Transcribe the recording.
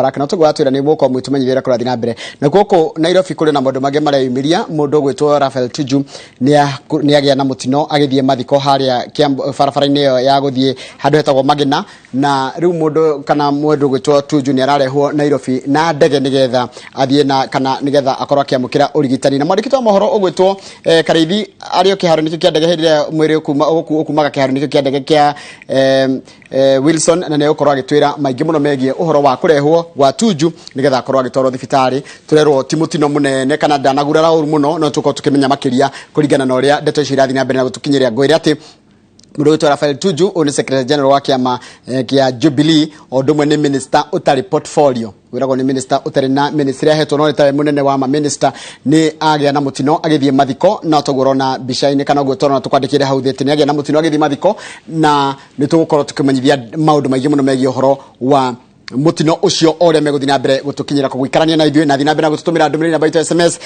Baraka na tugwatwira ni guko mwitumenyithira kurathi na mbere na guko Nairobi kuri na maundu mage mareyumiria mundu gwitwo Raphael Tuju ni agia na mutino agithie mathiko haria barabara-ini ya guthie handu hetagwo Magina na riu mundu kana mundu gwitwo Tuju ni ararehwo Nairobi na ndege nigetha athie na kana nigetha akorwo akiamukira urigitani na mwandikitwa mohoro ugwitwo Karithi ario kiharo nikio kia ndege hindire mwiri ukumaga kiharo nikio kia ndege kia Wilson na ne ukorwo agitwira maingi muno megie uhoro wa kurehwo gwa Tuju nigetha akorwo agitwarwo thibitari turerwo timutino munene kana ndanagurara uru muno no tuko tukimenya makiria kuringana na uria ndeto cirathi na mbere na gutukinyiria ngwire ati mundu witwa Raphael Tuju oni secretary general wa kiama kia Jubilee odumwe ni minister utari portfolio wirago ni minister utari na ministry ahetwo no tawe munene wa ma minister ni agia na mutino agithie mathiko na tugorona bishaini kana gwetoro na tukwandikire hau thete ni agia na mutino agithie mathiko na nitugukorwo tukimenyithia maundu maingi muno megie uhoro wa mutino ucio ore meguthi na mbere gutukinyira kugwikarania na ithuĩ na thina mbere na gututumira ndumĩrĩri na baito SMS